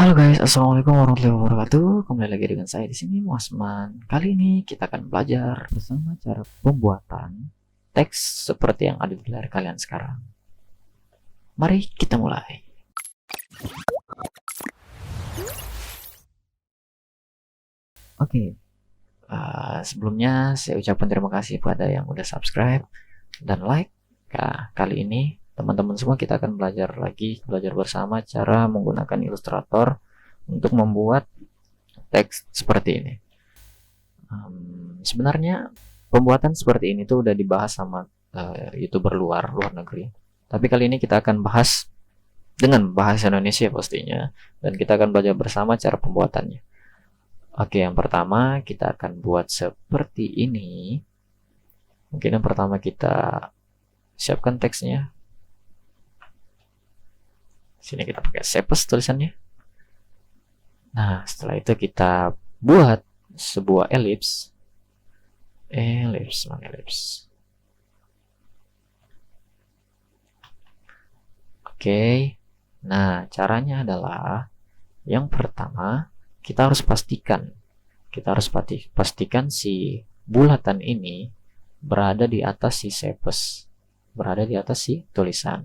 Halo guys, assalamualaikum warahmatullahi wabarakatuh. Kembali lagi dengan saya di sini, Muasman. Kali ini kita akan belajar bersama cara pembuatan teks seperti yang ada di layar kalian sekarang. Mari kita mulai. Oke, sebelumnya saya ucapkan terima kasih pada yang udah subscribe dan like. Nah, kali ini teman-teman semua kita akan belajar bersama cara menggunakan Illustrator untuk membuat teks seperti ini. Sebenarnya pembuatan seperti ini tuh udah dibahas sama YouTuber luar negeri. Tapi kali ini kita akan bahas dengan bahasa Indonesia pastinya, dan kita akan belajar bersama cara pembuatannya. Oke, yang pertama kita akan buat seperti ini. Mungkin yang pertama kita siapkan teksnya. Sini kita pakai Shapes tulisannya. Nah, setelah itu kita buat sebuah elips. Oke. Nah, caranya adalah yang pertama kita harus pastikan si bulatan ini berada di atas si Shapes, berada di atas si tulisan.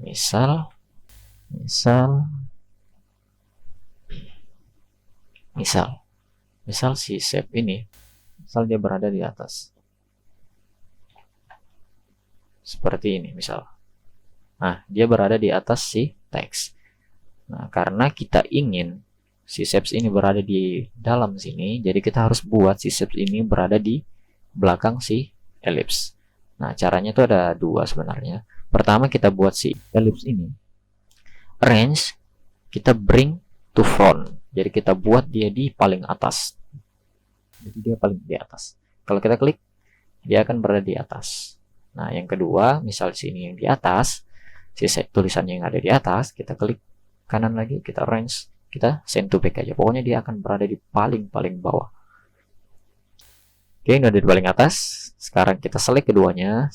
Misal si shape ini, misal dia berada di atas seperti ini misal. Nah, dia berada di atas si teks. Nah, karena kita ingin si shapes ini berada di dalam sini, jadi kita harus buat si shapes ini berada di belakang si ellipse. Nah, caranya itu ada dua sebenarnya. Pertama, kita buat si ellipse ini range, kita bring to front. Jadi kita buat dia di paling atas. Jadi dia paling di atas. Kalau kita klik, dia akan berada di atas. Nah, yang kedua, misal sini yang di atas, si tulisannya yang ada di atas, kita klik kanan lagi, kita range, kita send to back aja. Pokoknya dia akan berada di paling bawah. Oke, ini ada di paling atas. Sekarang kita select keduanya,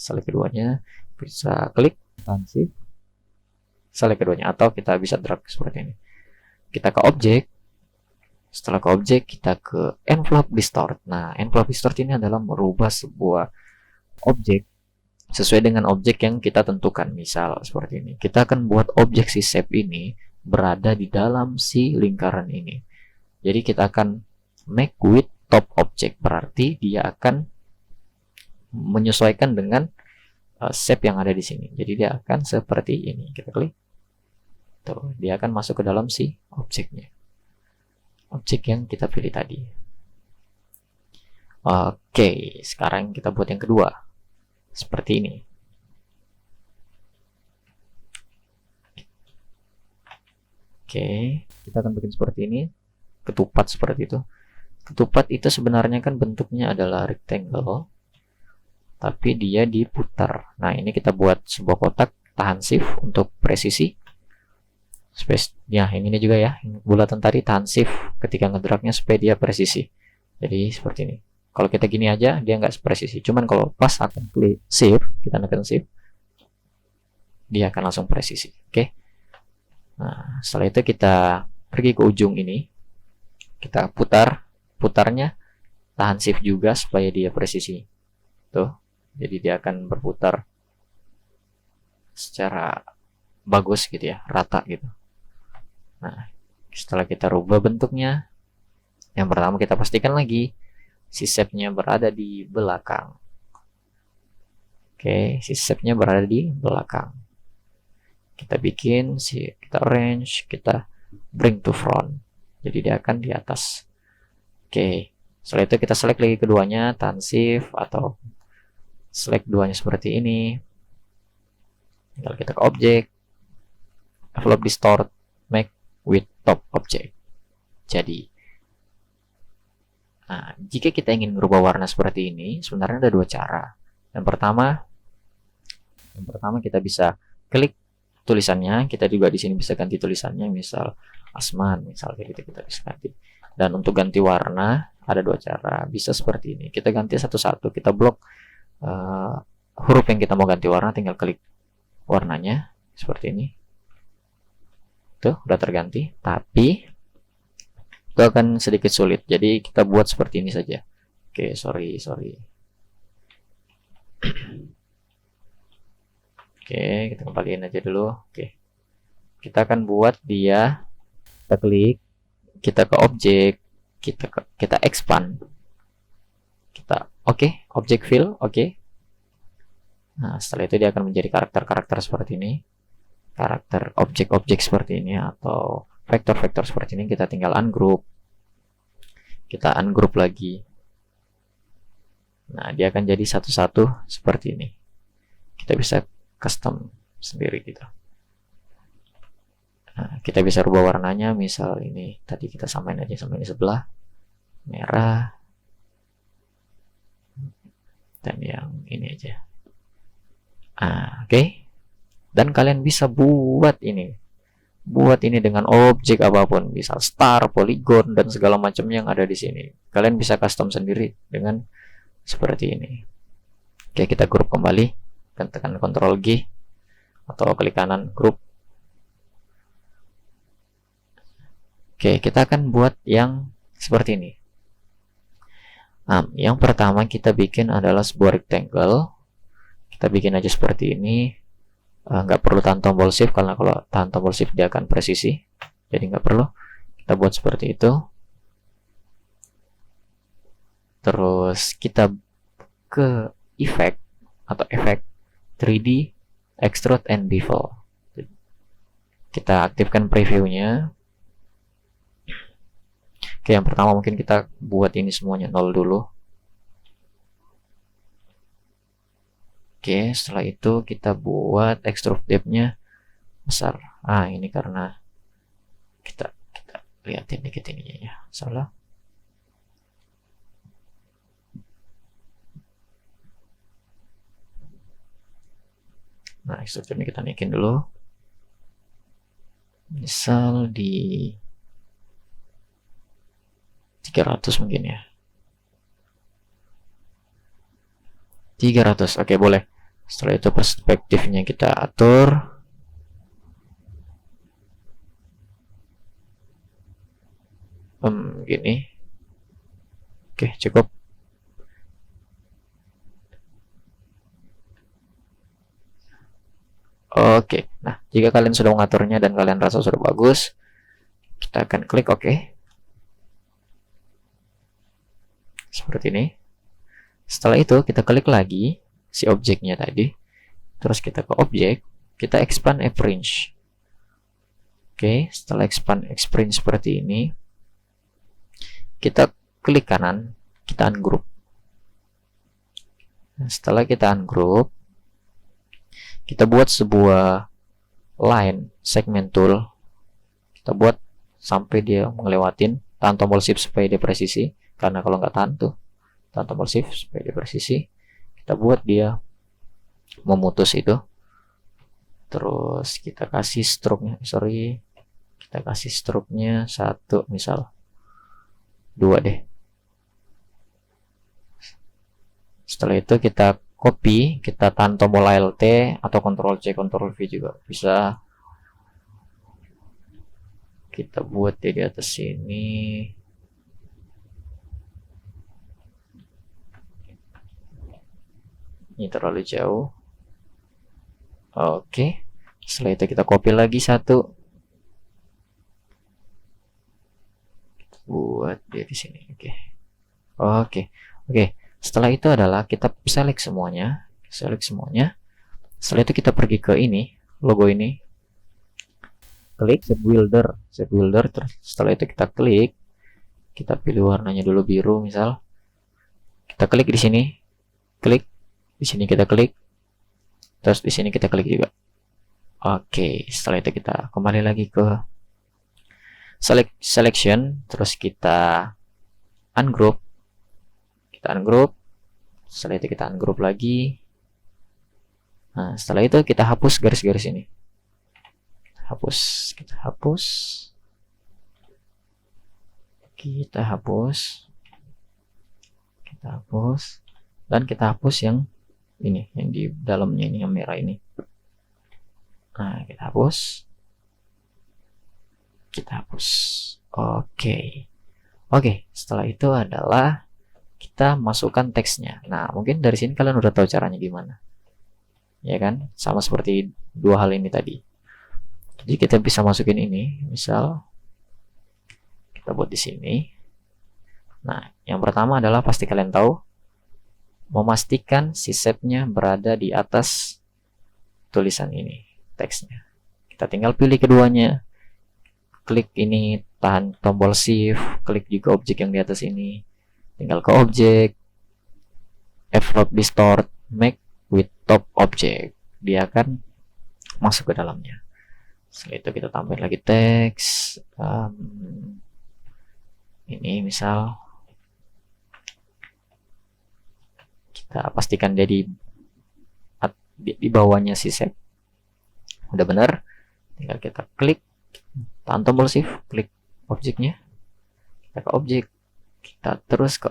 bisa klik shift, select keduanya, atau kita bisa drag seperti ini. Kita ke objek. Setelah ke objek, kita ke envelope distort. Nah, envelope distort ini adalah merubah sebuah objek sesuai dengan objek yang kita tentukan. Misal seperti ini, kita akan buat objek si shape ini berada di dalam si lingkaran ini. Jadi kita akan make with top object, berarti dia akan menyesuaikan dengan shape yang ada di sini. Jadi dia akan seperti ini. Kita klik, tuh, dia akan masuk ke dalam si objeknya, objek yang kita pilih tadi. Oke, sekarang kita buat yang kedua seperti ini. Oke, kita akan bikin seperti ini, ketupat seperti itu. Ketupat itu sebenarnya kan bentuknya adalah rectangle, tapi dia diputar. Nah, ini kita buat sebuah kotak, tahan shift untuk presisi. Space, ya ini juga ya, bulatan tadi tahan shift ketika ngedragnya supaya dia presisi. Jadi seperti ini. Kalau kita gini aja, dia nggak presisi. Cuman kalau pas akan klik shift, kita tekan shift, dia akan langsung presisi. Oke. Nah, setelah itu kita pergi ke ujung ini, kita putarnya tahan shift juga supaya dia presisi. Tuh, jadi dia akan berputar secara bagus gitu ya, rata gitu. Nah, setelah kita rubah bentuknya, yang pertama kita pastikan lagi si shape-nya berada di belakang. Oke, si shape-nya berada di belakang. Kita bikin, kita arrange, kita bring to front. Jadi dia akan di atas. Oke, setelah itu kita select lagi keduanya, tahan shift atau select duanya seperti ini. Tinggal kita ke objek, envelope distort, make with top object. Jadi, nah, jika kita ingin merubah warna seperti ini, sebenarnya ada dua cara. Yang pertama kita bisa klik tulisannya, kita juga di sini bisa ganti tulisannya, misal Asman, misal kayak gitu kita bisa ganti. Dan untuk ganti warna ada dua cara, bisa seperti ini. Kita ganti satu-satu, kita blok huruf yang kita mau ganti warna, tinggal klik warnanya seperti ini. Tuh, udah terganti, tapi itu akan sedikit sulit. Jadi kita buat seperti ini saja. Oke, sorry. Oke, kita kembaliin aja dulu. Oke. Kita akan buat dia, kita klik, kita ke objek, kita expand. Kita object fill, Nah, setelah itu dia akan menjadi karakter-karakter seperti ini. Karakter objek-objek seperti ini atau vektor-vektor seperti ini. Kita tinggal ungroup. Kita ungroup lagi. Nah, dia akan jadi satu-satu seperti ini. Kita bisa custom sendiri gitu. Nah, kita bisa rubah warnanya, misal ini tadi kita samain aja sama ini sebelah merah, dan yang ini aja. Oke. Dan kalian bisa buat ini dengan objek apapun, misal star, polygon, dan segala macam yang ada di sini. Kalian bisa custom sendiri dengan seperti ini. Oke, kita grup kembali, dan tekan Ctrl G atau klik kanan grup. Oke, kita akan buat yang seperti ini. Nah, yang pertama kita bikin adalah sebuah rectangle. Kita bikin aja seperti ini. Nggak perlu tahan tombol shift, karena kalau tahan tombol shift dia akan presisi. Jadi nggak perlu. Kita buat seperti itu. Terus kita ke effect atau effect 3D extrude and bevel. Kita aktifkan previewnya. Oke, yang pertama mungkin kita buat ini semuanya 0 dulu. Oke, setelah itu kita buat extrude depth-nya besar. Ini karena kita lihatin dikit ininya ya. Salah. Nah, extrude depth-nya kita naikin dulu. Misal di 300 mungkin ya. 300, oke, boleh. Setelah itu perspektifnya kita atur. Gini. Oke, cukup. Oke, nah jika kalian sudah mengaturnya dan kalian rasa sudah bagus, kita akan klik OK. Seperti ini. Setelah itu kita klik lagi si objeknya tadi, terus kita ke objek, kita expand appearance. Oke, setelah expand appearance seperti ini, kita klik kanan, kita ungroup. Nah, setelah kita ungroup, kita buat sebuah line segment tool. Kita buat sampai dia ngelewatin, tahan tombol shift supaya dia presisi, karena kalau nggak tahan tuh tahan tombol shift supaya dia presisi. Kita buat dia memutus itu. Terus kita kasih stroke-nya, kita kasih stroke-nya 1, misal 2 deh. Setelah itu kita copy, kita tahan tombol Alt atau Ctrl C, Ctrl V juga bisa. Kita buat dia di atas sini. Ini terlalu jauh. Oke. Setelah itu kita copy lagi 1. Kita buat dia di sini. Oke. Setelah itu adalah kita select semuanya. Setelah itu kita pergi ke ini, logo ini. Klik shape builder. Terus setelah itu kita klik. Kita pilih warnanya dulu biru misal. Kita klik di sini. Klik. Di sini kita klik, terus di sini kita klik juga. Oke, setelah itu kita kembali lagi ke selection, terus kita ungroup. Setelah itu kita ungroup lagi. Nah, setelah itu kita hapus garis-garis ini. Kita hapus, dan kita hapus yang ini, yang di dalamnya ini, yang merah ini. Nah, kita hapus. kita hapus. Oke, setelah itu adalah kita masukkan teksnya. Nah, mungkin dari sini kalian udah tahu caranya gimana. Ya kan? Sama seperti dua hal ini tadi. Jadi kita bisa masukin ini, misal kita buat di sini. Nah, yang pertama adalah pasti kalian tahu, memastikan si shape-nya berada di atas tulisan ini, teksnya. Kita tinggal pilih keduanya, klik ini, tahan tombol shift, klik juga objek yang di atas ini, tinggal ke objek, envelope distort, make with top object, dia akan masuk ke dalamnya. Setelah itu kita tambahin lagi teks, ini misal kita pastikan dia di bawahnya si shape. Udah benar, tinggal kita klik, tahan tombol shift, klik objeknya, kita ke objek, kita terus ke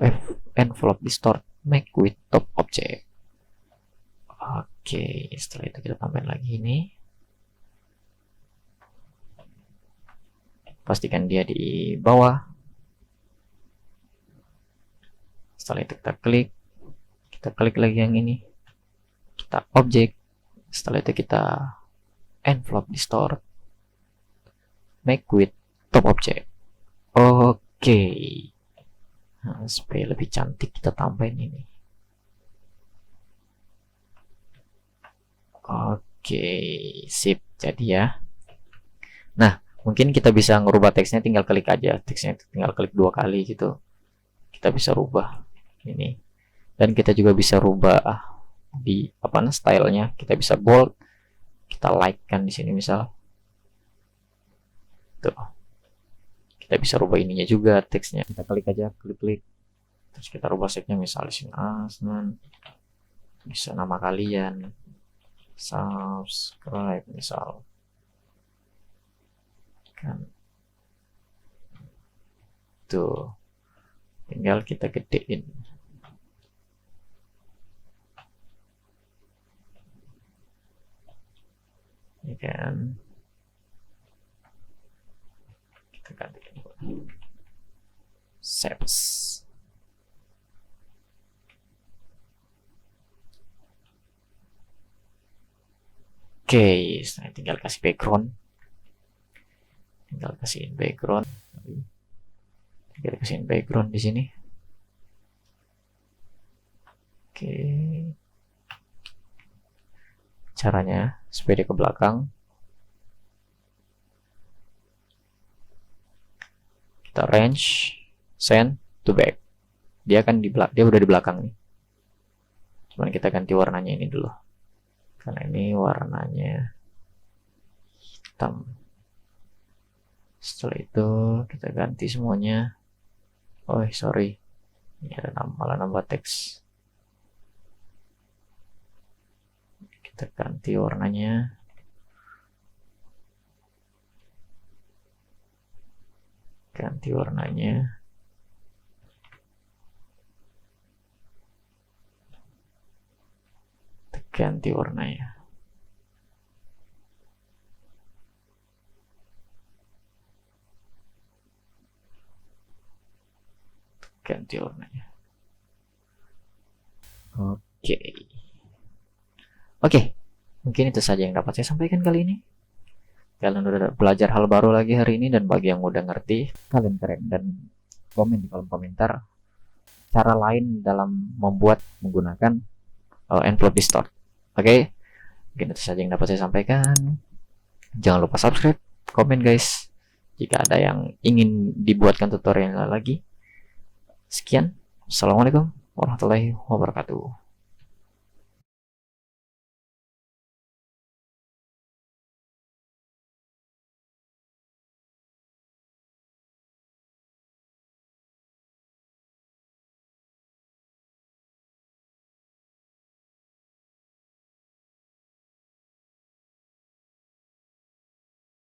envelope distort, make with top object. Oke, setelah itu kita tambahin lagi ini, pastikan dia di bawah. Setelah itu kita klik lagi yang ini, kita objek, setelah itu kita envelope distort, make with top object. Oke. Nah, supaya lebih cantik kita tambahin ini. Oke, sip, jadi ya. Nah, mungkin kita bisa ngerubah teksnya, tinggal klik aja, teksnya tinggal klik 2 kali gitu, kita bisa rubah ini. Dan kita juga bisa rubah di stylenya, kita bisa bold, kita like kan di sini misal. Tuh. Kita bisa rubah ininya juga, teksnya. Kita klik aja, klik. Terus kita rubah shape-nya misal di sini Asnan. Bisa nama kalian. Subscribe misal. Kan. Tuh. Tinggal kita gedein. Ya kan. Kita ganti shapes. Oke, nah tinggal kasih background. Tinggal kasihin background di sini. Oke. Caranya supaya dia ke belakang, kita range send to back, dia akan dia udah di belakang nih. Cuman kita ganti warnanya ini dulu, karena ini warnanya hitam. Setelah itu kita ganti semuanya. Oh sorry, ini ada malah nambah teks. Kita ganti warnanya. Ganti warnanya. Ganti warnanya. Ganti warnanya. Oke, mungkin itu saja yang dapat saya sampaikan kali ini. Kalian udah belajar hal baru lagi hari ini, dan bagi yang udah ngerti, kalian keren. Dan komen di kolom komentar cara lain dalam menggunakan envelope distort. Oke, mungkin itu saja yang dapat saya sampaikan. Jangan lupa subscribe, komen guys, jika ada yang ingin dibuatkan tutorial lagi. Sekian, assalamualaikum warahmatullahi wabarakatuh.